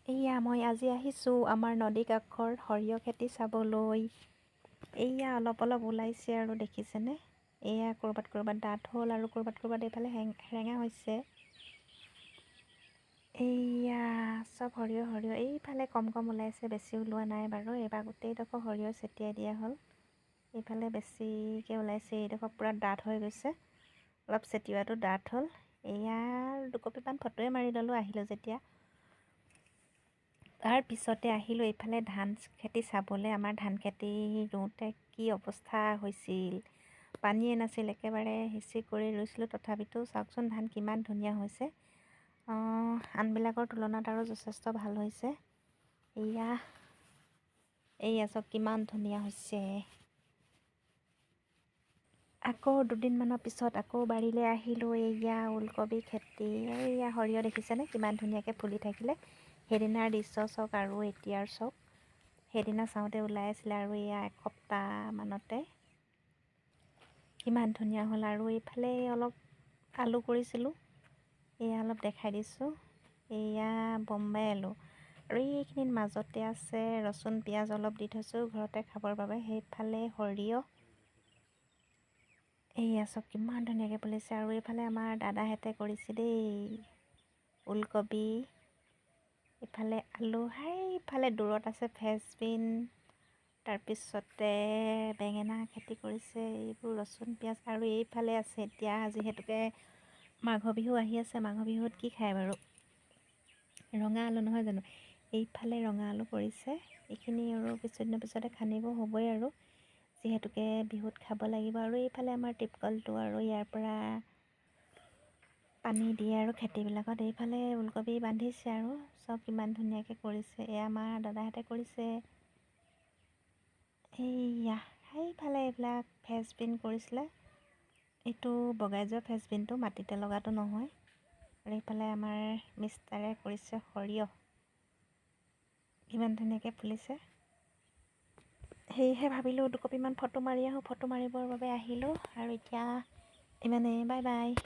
এইয়া মই আজি আহিছোঁ আমাৰ নদী কাষৰ সৰিয়হ খেতি চাবলৈ। এইয়া অলপ অলপ ওলাইছে আৰু দেখিছেনে? এয়া ক'ৰবাত ক'ৰবাত ডাঠ হ'ল আৰু ক'ৰবাত ক'ৰবাত এইফালে সেৰেঙা হৈছে। এইয়া চব সৰিয়হ এইফালে কম কম ওলাইছে, বেছি ওলোৱা নাই বাৰু। এইবাৰ গোটেইডোখৰ সৰিয়হ ছটিয়াই দিয়া হ'ল। এইফালে বেছিকৈ ওলাইছে, এইডোখৰ পূৰা ডাঠ হৈ গৈছে। অলপ ছটিওৱাটো ডাঠ হ'ল। এয়া দুকপিমান ফটোৱে মাৰি ল'লোঁ আহিলোঁ যেতিয়া। তাৰ পিছতে আহিলোঁ এইফালে ধান খেতি চাবলৈ। আমাৰ ধান খেতি ৰুওঁতে কি অৱস্থা হৈছিল, পানীয়ে নাছিল, একেবাৰে সিঁচি কৰি ৰুইছিলোঁ। তথাপিতো চাওকচোন ধান কিমান ধুনীয়া হৈছে। আনবিলাকৰ তুলনাত আৰু যথেষ্ট ভাল হৈছে। এইয়া চাওক কিমান ধুনীয়া হৈছে। আকৌ দুদিনমানৰ পিছত আকৌ বাৰীলৈ আহিলোঁ। এইয়া ওলকবি খেতি, এইয়া সৰিয়হ দেখিছেনে কিমান ধুনীয়াকৈ ফুলি থাকিলে। সেইদিনাৰ দৃশ্য চাওক আৰু এতিয়াৰ চাওক। সেইদিনা চাওঁতে ওলাই আছিলে আৰু এয়া এসপ্তাহমানতে কিমান ধুনীয়া হ'ল। আৰু এইফালে অলপ আলু কৰিছিলোঁ, এয়া অলপ দেখাই দিছোঁ। এয়া বম্বাই আলু আৰু এইখিনিত মাজতে আছে ৰচুন পিঁয়াজ অলপ দি থৈছোঁ ঘৰতে খাবৰ বাবে। সেইফালে সৰিয়হ, এইয়া চাওক কিমান ধুনীয়াকৈ ফুলিছে। আৰু এইফালে আমাৰ দাদাহঁতে কৰিছে দেই ওলকবি, ইফালে আলু, সেইফালে দূৰত আছে ফ্ৰেঞ্চবিন, তাৰপিছতে বেঙেনা খেতি কৰিছে, এইবোৰ ৰচুন পিঁয়াজ। আৰু এইফালে আছে এতিয়া যিহেতুকে মাঘ বিহু আহি আছে, মাঘ বিহুত কি খায় বাৰু, ৰঙা আলু নহয় জানো। এইফালে ৰঙা আলু কৰিছে। এইখিনি আৰু কিছুদিনৰ পিছতে খান্দিব হ'বই আৰু, যিহেতুকে বিহুত খাব লাগিব। আৰু এইফালে আমাৰ টিপকলটো আৰু ইয়াৰ পৰা পানী দিয়ে আৰু খেতিবিলাকত। এইফালে ওলকবি বান্ধিছে আৰু চব কিমান ধুনীয়াকৈ কৰিছে। এয়া আমাৰ দাদাহঁতে কৰিছে। এইয়া সেইফালে এইবিলাক ফ্ৰেঞ্চবিন কৰিছিলে, এইটো বগাই যোৱা ফ্ৰেঞ্চবিনটো, মাটিতে লগাটো নহয়। আৰু এইফালে আমাৰ মিষ্টাৰে কৰিছে সৰিয়হ, কিমান ধুনীয়াকৈ ফুলিছে। সেয়েহে ভাবিলোঁ দুকপিমান ফটো মাৰি আহোঁ। ফটো মাৰিবৰ বাবে আহিলোঁ আৰু এতিয়া ইমানেই, বাই বাই।